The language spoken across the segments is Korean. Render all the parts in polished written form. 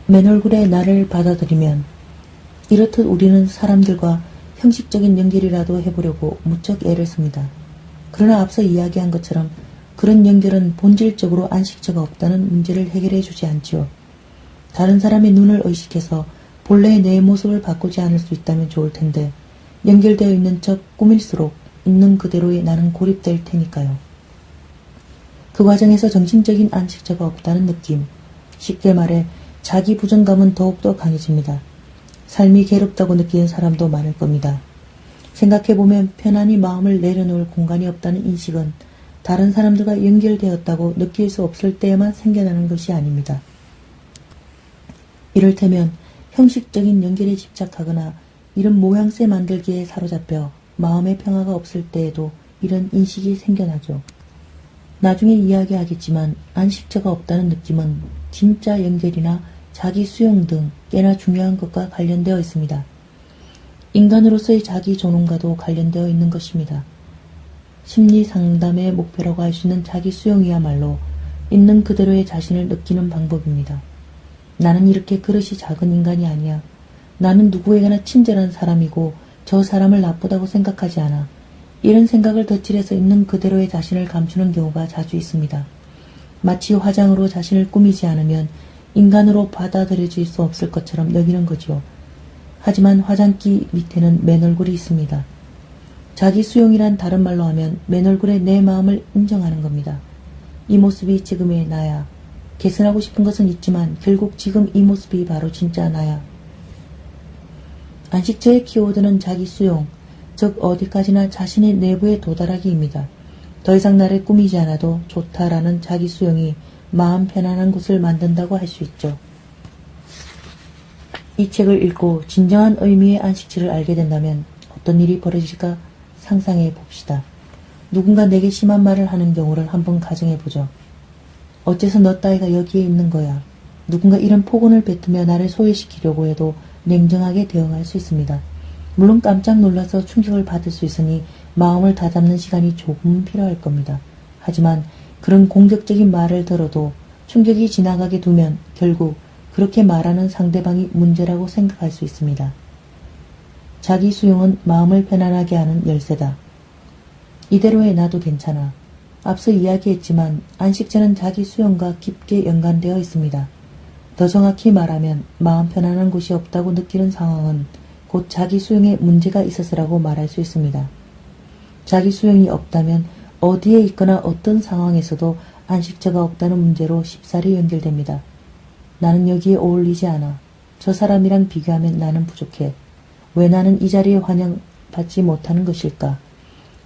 맨 얼굴에 나를 받아들이면 이렇듯 우리는 사람들과 형식적인 연결이라도 해보려고 무척 애를 씁니다. 그러나 앞서 이야기한 것처럼 그런 연결은 본질적으로 안식처가 없다는 문제를 해결해 주지 않지요. 다른 사람의 눈을 의식해서 본래의 내 모습을 바꾸지 않을 수 있다면 좋을 텐데 연결되어 있는 척 꾸밀수록 있는 그대로의 나는 고립될 테니까요. 그 과정에서 정신적인 안식처가 없다는 느낌, 쉽게 말해 자기 부정감은 더욱더 강해집니다. 삶이 괴롭다고 느끼는 사람도 많을 겁니다. 생각해보면 편안히 마음을 내려놓을 공간이 없다는 인식은 다른 사람들과 연결되었다고 느낄 수 없을 때에만 생겨나는 것이 아닙니다. 이를테면 형식적인 연결에 집착하거나 이런 모양새 만들기에 사로잡혀 마음의 평화가 없을 때에도 이런 인식이 생겨나죠. 나중에 이야기하겠지만 안식처가 없다는 느낌은 진짜 연결이나 자기 수용 등 꽤나 중요한 것과 관련되어 있습니다. 인간으로서의 자기 존엄과도 관련되어 있는 것입니다. 심리 상담의 목표라고 할 수 있는 자기 수용이야말로 있는 그대로의 자신을 느끼는 방법입니다. 나는 이렇게 그릇이 작은 인간이 아니야. 나는 누구에게나 친절한 사람이고 저 사람을 나쁘다고 생각하지 않아. 이런 생각을 덧칠해서 있는 그대로의 자신을 감추는 경우가 자주 있습니다. 마치 화장으로 자신을 꾸미지 않으면 인간으로 받아들여질 수 없을 것처럼 여기는 거지요. 하지만 화장기 밑에는 맨 얼굴이 있습니다. 자기 수용이란 다른 말로 하면 맨 얼굴에 내 마음을 인정하는 겁니다. 이 모습이 지금의 나야. 개선하고 싶은 것은 있지만 결국 지금 이 모습이 바로 진짜 나야. 안식처의 키워드는 자기 수용, 즉 어디까지나 자신의 내부에 도달하기입니다. 더 이상 나를 꾸미지 않아도 좋다라는 자기 수용이 마음 편안한 곳을 만든다고 할 수 있죠. 이 책을 읽고 진정한 의미의 안식처를 알게 된다면 어떤 일이 벌어질까 상상해 봅시다. 누군가 내게 심한 말을 하는 경우를 한번 가정해 보죠. 어째서 너 따위가 여기에 있는 거야. 누군가 이런 폭언을 뱉으며 나를 소외시키려고 해도 냉정하게 대응할 수 있습니다. 물론 깜짝 놀라서 충격을 받을 수 있으니 마음을 다잡는 시간이 조금 필요할 겁니다. 하지만 그런 공격적인 말을 들어도 충격이 지나가게 두면 결국 그렇게 말하는 상대방이 문제라고 생각할 수 있습니다. 자기 수용은 마음을 편안하게 하는 열쇠다. 이대로 해 놔도 괜찮아. 앞서 이야기했지만 안식처는 자기 수용과 깊게 연관되어 있습니다. 더 정확히 말하면 마음 편안한 곳이 없다고 느끼는 상황은 곧 자기 수용에 문제가 있어서라고 말할 수 있습니다. 자기 수용이 없다면 어디에 있거나 어떤 상황에서도 안식처가 없다는 문제로 쉽사리 연결됩니다. 나는 여기에 어울리지 않아. 저 사람이랑 비교하면 나는 부족해. 왜 나는 이 자리에 환영받지 못하는 것일까?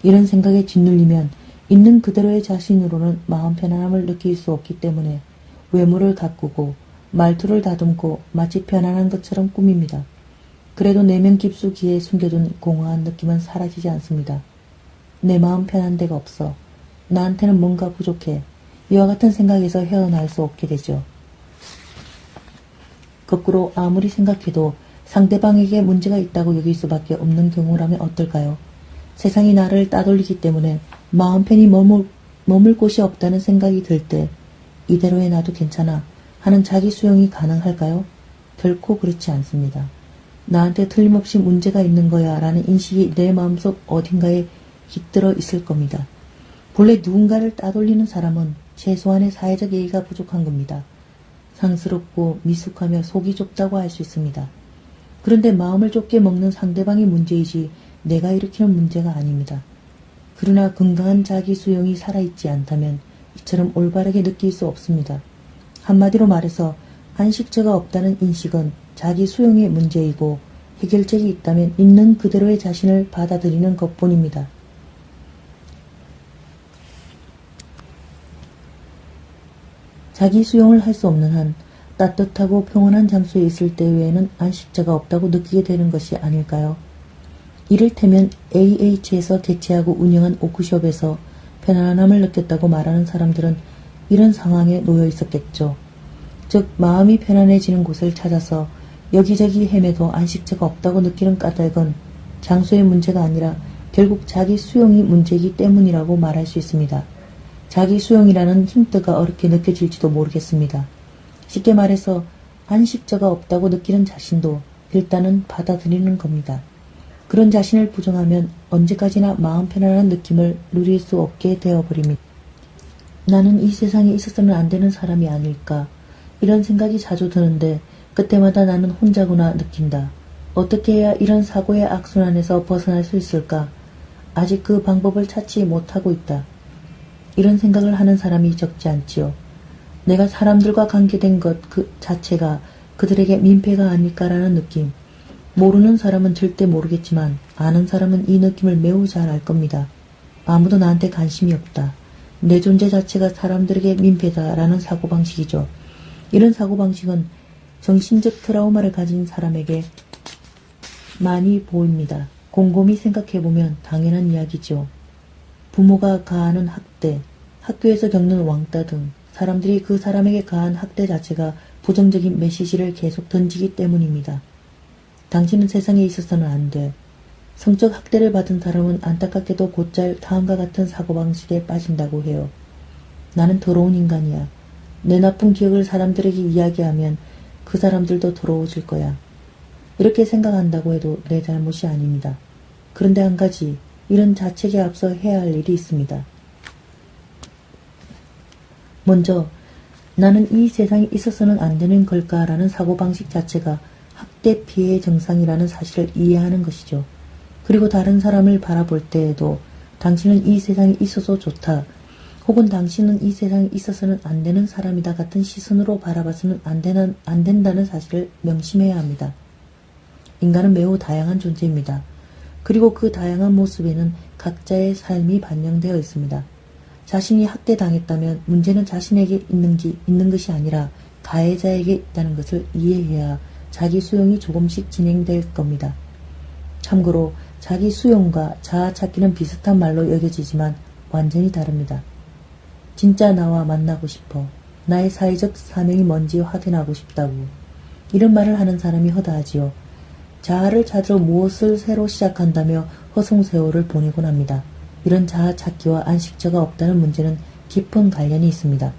이런 생각에 짓눌리면 있는 그대로의 자신으로는 마음 편안함을 느낄 수 없기 때문에 외모를 가꾸고 말투를 다듬고 마치 편안한 것처럼 꾸밉니다. 그래도 내면 깊숙이에 숨겨둔 공허한 느낌은 사라지지 않습니다. 내 마음 편한 데가 없어. 나한테는 뭔가 부족해. 이와 같은 생각에서 헤어나올 수 없게 되죠. 거꾸로 아무리 생각해도 상대방에게 문제가 있다고 여길 수밖에 없는 경우라면 어떨까요? 세상이 나를 따돌리기 때문에 마음 편히 머물 곳이 없다는 생각이 들 때 이대로 해놔도 괜찮아 하는 자기 수용이 가능할까요? 결코 그렇지 않습니다. 나한테 틀림없이 문제가 있는 거야 라는 인식이 내 마음속 어딘가에 깃들어 있을 겁니다. 본래 누군가를 따돌리는 사람은 최소한의 사회적 예의가 부족한 겁니다. 상스럽고 미숙하며 속이 좁다고 할 수 있습니다. 그런데 마음을 좁게 먹는 상대방이 문제이지 내가 일으키는 문제가 아닙니다. 그러나 건강한 자기 수용이 살아있지 않다면 이처럼 올바르게 느낄 수 없습니다. 한마디로 말해서 안식처가 없다는 인식은 자기 수용의 문제이고 해결책이 있다면 있는 그대로의 자신을 받아들이는 것뿐입니다. 자기 수용을 할 수 없는 한 따뜻하고 평온한 장소에 있을 때 외에는 안식처가 없다고 느끼게 되는 것이 아닐까요? 이를테면 AH에서 개최하고 운영한 워크숍에서 편안함을 느꼈다고 말하는 사람들은 이런 상황에 놓여 있었겠죠. 즉 마음이 편안해지는 곳을 찾아서 여기저기 헤매도 안식처가 없다고 느끼는 까닭은 장소의 문제가 아니라 결국 자기 수용이 문제이기 때문이라고 말할 수 있습니다. 자기 수용이라는 힌트가 어렵게 느껴질지도 모르겠습니다. 쉽게 말해서 안식처가 없다고 느끼는 자신도 일단은 받아들이는 겁니다. 그런 자신을 부정하면 언제까지나 마음 편안한 느낌을 누릴 수 없게 되어버립니다. 나는 이 세상에 있어서는 안 되는 사람이 아닐까, 이런 생각이 자주 드는데 그때마다 나는 혼자구나 느낀다. 어떻게 해야 이런 사고의 악순환에서 벗어날 수 있을까? 아직 그 방법을 찾지 못하고 있다. 이런 생각을 하는 사람이 적지 않지요. 내가 사람들과 관계된 것 그 자체가 그들에게 민폐가 아닐까라는 느낌. 모르는 사람은 절대 모르겠지만 아는 사람은 이 느낌을 매우 잘 알 겁니다. 아무도 나한테 관심이 없다. 내 존재 자체가 사람들에게 민폐다라는 사고방식이죠. 이런 사고방식은 정신적 트라우마를 가진 사람에게 많이 보입니다. 곰곰이 생각해보면 당연한 이야기죠. 부모가 가하는 학대, 학교에서 겪는 왕따 등 사람들이 그 사람에게 가한 학대 자체가 부정적인 메시지를 계속 던지기 때문입니다. 당신은 세상에 있어서는 안 돼. 성적 학대를 받은 사람은 안타깝게도 곧잘 다음과 같은 사고방식에 빠진다고 해요. 나는 더러운 인간이야. 내 나쁜 기억을 사람들에게 이야기하면 그 사람들도 더러워질 거야. 이렇게 생각한다고 해도 내 잘못이 아닙니다. 그런데 한 가지, 이런 자책에 앞서 해야 할 일이 있습니다. 먼저 나는 이 세상에 있어서는 안 되는 걸까라는 사고방식 자체가 학대 피해의 정상이라는 사실을 이해하는 것이죠. 그리고 다른 사람을 바라볼 때에도 당신은 이 세상에 있어서 좋다, 혹은 당신은 이 세상에 있어서는 안 되는 사람이다 같은 시선으로 바라봐서는 안 된다는 사실을 명심해야 합니다. 인간은 매우 다양한 존재입니다. 그리고 그 다양한 모습에는 각자의 삶이 반영되어 있습니다. 자신이 학대당했다면 문제는 자신에게 있는 것이 아니라 가해자에게 있다는 것을 이해해야 자기 수용이 조금씩 진행될 겁니다. 참고로 자기 수용과 자아 찾기는 비슷한 말로 여겨지지만 완전히 다릅니다. 진짜 나와 만나고 싶어. 나의 사회적 사명이 뭔지 확인하고 싶다고. 이런 말을 하는 사람이 허다하지요. 자아를 찾으러 무엇을 새로 시작한다며 허송세월을 보내곤 합니다. 이런 자아 찾기와 안식처가 없다는 문제는 깊은 관련이 있습니다.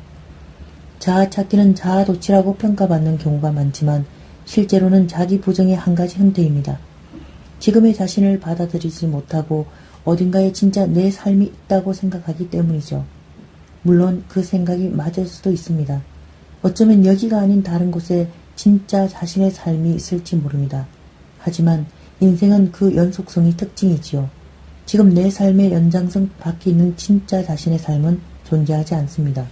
자아 찾기는 자아 도취라고 평가받는 경우가 많지만 실제로는 자기 부정의 한 가지 형태입니다. 지금의 자신을 받아들이지 못하고 어딘가에 진짜 내 삶이 있다고 생각하기 때문이죠. 물론 그 생각이 맞을 수도 있습니다. 어쩌면 여기가 아닌 다른 곳에 진짜 자신의 삶이 있을지 모릅니다. 하지만 인생은 그 연속성이 특징이지요. 지금 내 삶의 연장선 밖에 있는 진짜 자신의 삶은 존재하지 않습니다.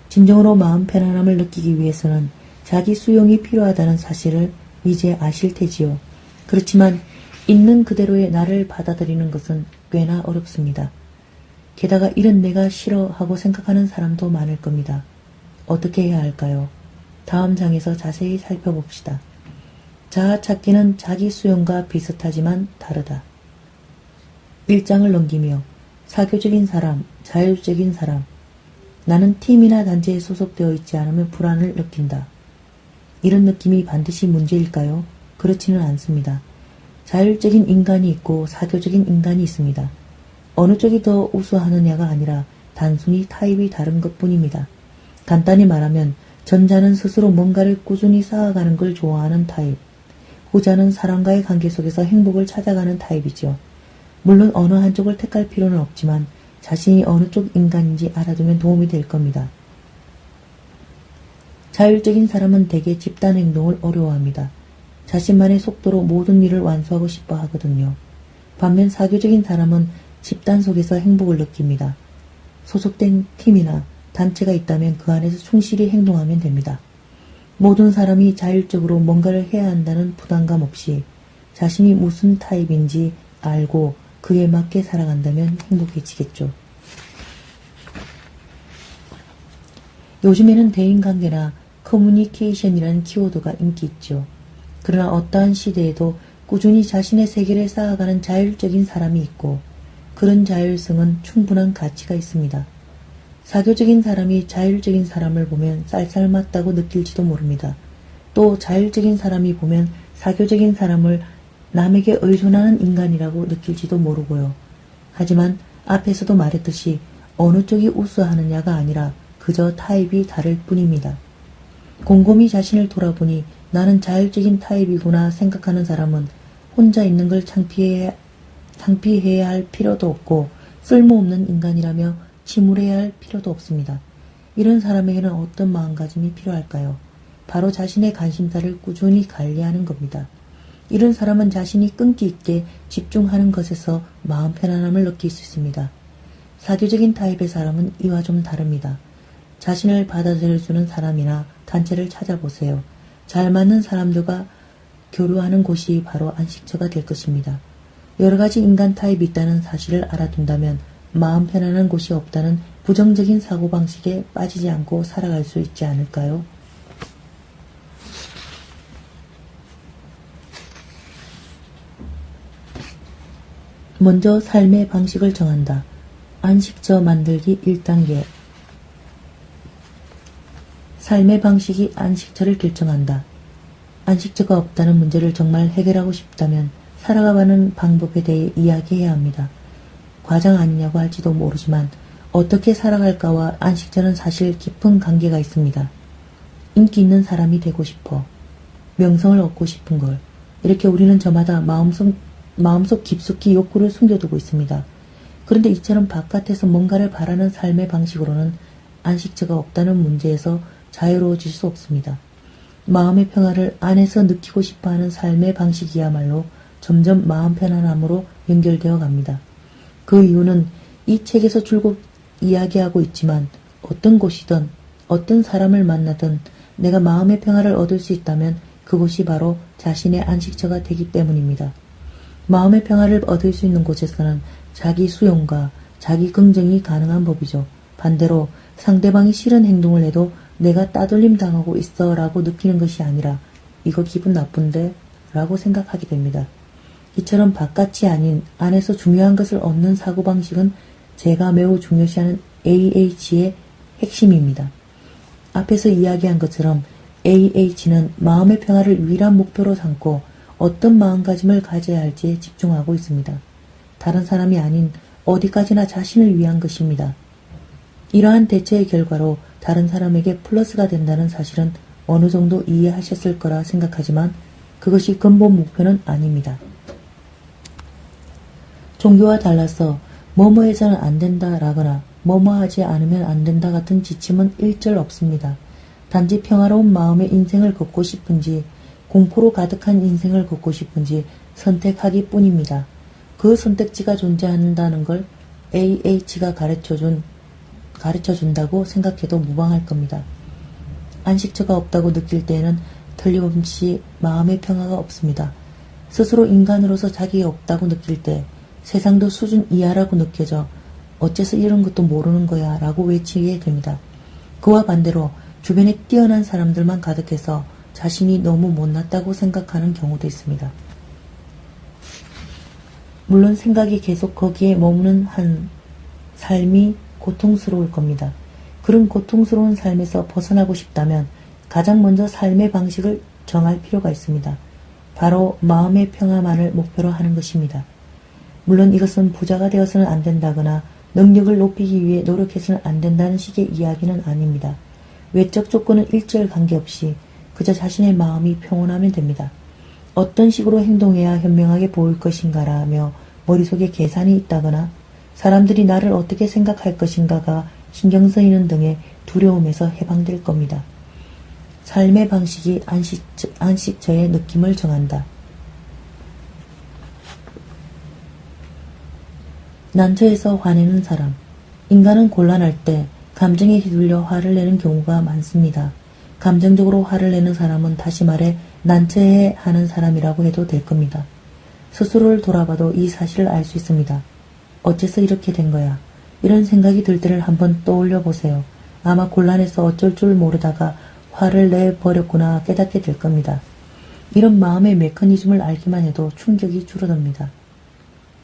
진정으로 마음 편안함을 느끼기 위해서는 자기 수용이 필요하다는 사실을 이제 아실 테지요. 그렇지만 있는 그대로의 나를 받아들이는 것은 꽤나 어렵습니다. 게다가 이런 내가 싫어 하고 생각하는 사람도 많을 겁니다. 어떻게 해야 할까요? 다음 장에서 자세히 살펴봅시다. 자아 찾기는 자기 수용과 비슷하지만 다르다. 1장을 넘기며 사교적인 사람, 자율적인 사람. 나는 팀이나 단체에 소속되어 있지 않으면 불안을 느낀다. 이런 느낌이 반드시 문제일까요? 그렇지는 않습니다. 자율적인 인간이 있고 사교적인 인간이 있습니다. 어느 쪽이 더 우수하느냐가 아니라 단순히 타입이 다른 것뿐입니다. 간단히 말하면 전자는 스스로 뭔가를 꾸준히 쌓아가는 걸 좋아하는 타입, 후자는 사람과의 관계 속에서 행복을 찾아가는 타입이죠. 물론 어느 한쪽을 택할 필요는 없지만 자신이 어느 쪽 인간인지 알아두면 도움이 될 겁니다. 자율적인 사람은 대개 집단 행동을 어려워합니다. 자신만의 속도로 모든 일을 완수하고 싶어 하거든요. 반면 사교적인 사람은 집단 속에서 행복을 느낍니다. 소속된 팀이나 단체가 있다면 그 안에서 충실히 행동하면 됩니다. 모든 사람이 자율적으로 뭔가를 해야 한다는 부담감 없이 자신이 무슨 타입인지 알고 그에 맞게 살아간다면 행복해지겠죠. 요즘에는 대인관계나 커뮤니케이션이라는 키워드가 인기 있죠. 그러나 어떠한 시대에도 꾸준히 자신의 세계를 쌓아가는 자율적인 사람이 있고 그런 자율성은 충분한 가치가 있습니다. 사교적인 사람이 자율적인 사람을 보면 쌀쌀맞다고 느낄지도 모릅니다. 또 자율적인 사람이 보면 사교적인 사람을 남에게 의존하는 인간이라고 느낄지도 모르고요. 하지만 앞에서도 말했듯이 어느 쪽이 우수하느냐가 아니라 그저 타입이 다를 뿐입니다. 곰곰이 자신을 돌아보니 나는 자율적인 타입이구나 생각하는 사람은 혼자 있는 걸 창피해야 할 필요도 없고 쓸모없는 인간이라며 침울해야 할 필요도 없습니다. 이런 사람에게는 어떤 마음가짐이 필요할까요? 바로 자신의 관심사를 꾸준히 관리하는 겁니다. 이런 사람은 자신이 끈기 있게 집중하는 것에서 마음 편안함을 느낄 수 있습니다. 사교적인 타입의 사람은 이와 좀 다릅니다. 자신을 받아들여주는 사람이나 단체를 찾아보세요. 잘 맞는 사람들과 교류하는 곳이 바로 안식처가 될 것입니다. 여러 가지 인간 타입이 있다는 사실을 알아둔다면 마음 편안한 곳이 없다는 부정적인 사고방식에 빠지지 않고 살아갈 수 있지 않을까요? 먼저 삶의 방식을 정한다. 안식처 만들기 1단계. 삶의 방식이 안식처를 결정한다. 안식처가 없다는 문제를 정말 해결하고 싶다면 살아가는 방법에 대해 이야기해야 합니다. 과장 아니냐고 할지도 모르지만 어떻게 살아갈까와 안식처는 사실 깊은 관계가 있습니다. 인기 있는 사람이 되고 싶어. 명성을 얻고 싶은 걸. 이렇게 우리는 저마다 마음속 깊숙이 욕구를 숨겨두고 있습니다. 그런데 이처럼 바깥에서 뭔가를 바라는 삶의 방식으로는 안식처가 없다는 문제에서 자유로워질 수 없습니다. 마음의 평화를 안에서 느끼고 싶어하는 삶의 방식이야말로 점점 마음 편안함으로 연결되어 갑니다. 그 이유는 이 책에서 줄곧 이야기하고 있지만 어떤 곳이든 어떤 사람을 만나든 내가 마음의 평화를 얻을 수 있다면 그곳이 바로 자신의 안식처가 되기 때문입니다. 마음의 평화를 얻을 수 있는 곳에서는 자기 수용과 자기 긍정이 가능한 법이죠. 반대로 상대방이 싫은 행동을 해도 내가 따돌림 당하고 있어 라고 느끼는 것이 아니라 이거 기분 나쁜데? 라고 생각하게 됩니다. 이처럼 바깥이 아닌 안에서 중요한 것을 얻는 사고방식은 제가 매우 중요시하는 AH의 핵심입니다. 앞에서 이야기한 것처럼 AH는 마음의 평화를 유일한 목표로 삼고 어떤 마음가짐을 가져야 할지에 집중하고 있습니다. 다른 사람이 아닌 어디까지나 자신을 위한 것입니다. 이러한 대처의 결과로 다른 사람에게 플러스가 된다는 사실은 어느 정도 이해하셨을 거라 생각하지만 그것이 근본 목표는 아닙니다. 종교와 달라서 뭐뭐 해서는 안 된다 라거나 뭐뭐 하지 않으면 안 된다 같은 지침은 일절 없습니다. 단지 평화로운 마음의 인생을 걷고 싶은지 공포로 가득한 인생을 걷고 싶은지 선택하기 뿐입니다. 그 선택지가 존재한다는 걸 AH가 가르쳐준다고 생각해도 무방할 겁니다. 안식처가 없다고 느낄 때에는 틀림없이 마음의 평화가 없습니다. 스스로 인간으로서 자기가 없다고 느낄 때 세상도 수준 이하라고 느껴져 어째서 이런 것도 모르는 거야 라고 외치게 됩니다. 그와 반대로 주변에 뛰어난 사람들만 가득해서 자신이 너무 못났다고 생각하는 경우도 있습니다. 물론 생각이 계속 거기에 머무는 한 삶이 고통스러울 겁니다. 그런 고통스러운 삶에서 벗어나고 싶다면 가장 먼저 삶의 방식을 정할 필요가 있습니다. 바로 마음의 평화만을 목표로 하는 것입니다. 물론 이것은 부자가 되어서는 안 된다거나 능력을 높이기 위해 노력해서는 안 된다는 식의 이야기는 아닙니다. 외적 조건은 일절 관계없이 그저 자신의 마음이 평온하면 됩니다. 어떤 식으로 행동해야 현명하게 보일 것인가라며 머릿속에 계산이 있다거나 사람들이 나를 어떻게 생각할 것인가가 신경 쓰이는 등의 두려움에서 해방될 겁니다. 삶의 방식이 안식처의 느낌을 정한다. 난처해서 화내는 사람. 인간은 곤란할 때 감정에 휘둘려 화를 내는 경우가 많습니다. 감정적으로 화를 내는 사람은 다시 말해 난처해하는 사람이라고 해도 될 겁니다. 스스로를 돌아봐도 이 사실을 알 수 있습니다. 어째서 이렇게 된 거야? 이런 생각이 들 때를 한번 떠올려 보세요. 아마 곤란해서 어쩔 줄 모르다가 화를 내버렸구나 깨닫게 될 겁니다. 이런 마음의 메커니즘을 알기만 해도 충격이 줄어듭니다.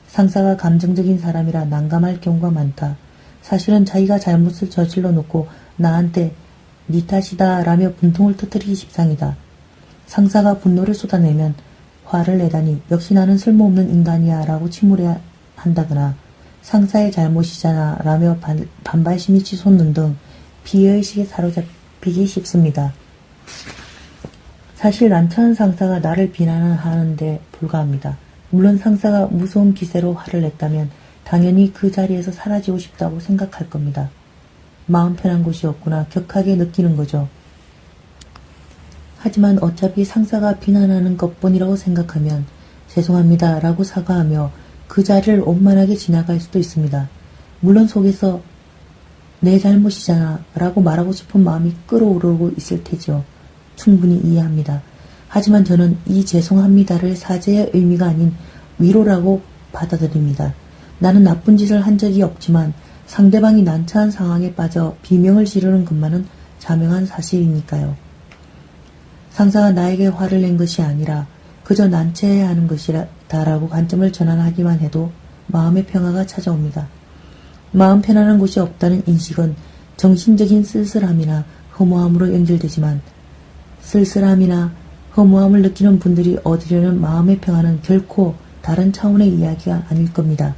상사가 감정적인 사람이라 난감할 경우가 많다. 사실은 자기가 잘못을 저질러 놓고 나한테 네 탓이다 라며 분통을 터뜨리기 십상이다. 상사가 분노를 쏟아내면 화를 내다니 역시 나는 쓸모없는 인간이야 라고 침울해야 한다거나 상사의 잘못이잖아 라며 반발심이 치솟는 등 비의식에 사로잡히기 쉽습니다. 사실 난처한 상사가 나를 비난하는 데 불과합니다. 물론 상사가 무서운 기세로 화를 냈다면 당연히 그 자리에서 사라지고 싶다고 생각할 겁니다. 마음 편한 곳이 없구나 격하게 느끼는 거죠. 하지만 어차피 상사가 비난하는 것뿐이라고 생각하면 죄송합니다 라고 사과하며 그 자리를 원만하게 지나갈 수도 있습니다. 물론 속에서 내 잘못이잖아 라고 말하고 싶은 마음이 끓어오르고 있을 테죠. 충분히 이해합니다. 하지만 저는 이 죄송합니다를 사죄의 의미가 아닌 위로라고 받아들입니다. 나는 나쁜 짓을 한 적이 없지만 상대방이 난처한 상황에 빠져 비명을 지르는 것만은 자명한 사실이니까요. 상사가 나에게 화를 낸 것이 아니라 그저 난처해야 하는 것이다라고 관점을 전환하기만 해도 마음의 평화가 찾아옵니다. 마음 편안한 곳이 없다는 인식은 정신적인 쓸쓸함이나 허무함으로 연결되지만 쓸쓸함이나 허무함을 느끼는 분들이 얻으려는 마음의 평화는 결코 다른 차원의 이야기가 아닐 겁니다.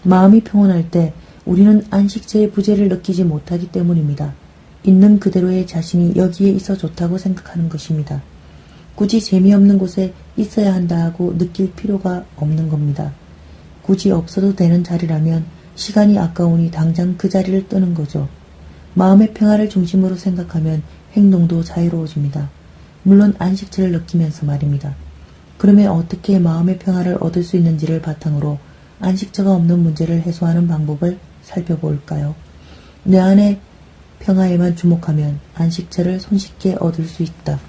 마음이 평온할 때 우리는 안식처의 부재를 느끼지 못하기 때문입니다. 있는 그대로의 자신이 여기에 있어 좋다고 생각하는 것입니다. 굳이 재미없는 곳에 있어야 한다고 느낄 필요가 없는 겁니다. 굳이 없어도 되는 자리라면 시간이 아까우니 당장 그 자리를 뜨는 거죠. 마음의 평화를 중심으로 생각하면 행동도 자유로워집니다. 물론 안식처를 느끼면서 말입니다. 그러면 어떻게 마음의 평화를 얻을 수 있는지를 바탕으로 안식처가 없는 문제를 해소하는 방법을 살펴볼까요? 내 안의 평화에만 주목하면 안식처를 손쉽게 얻을 수 있다.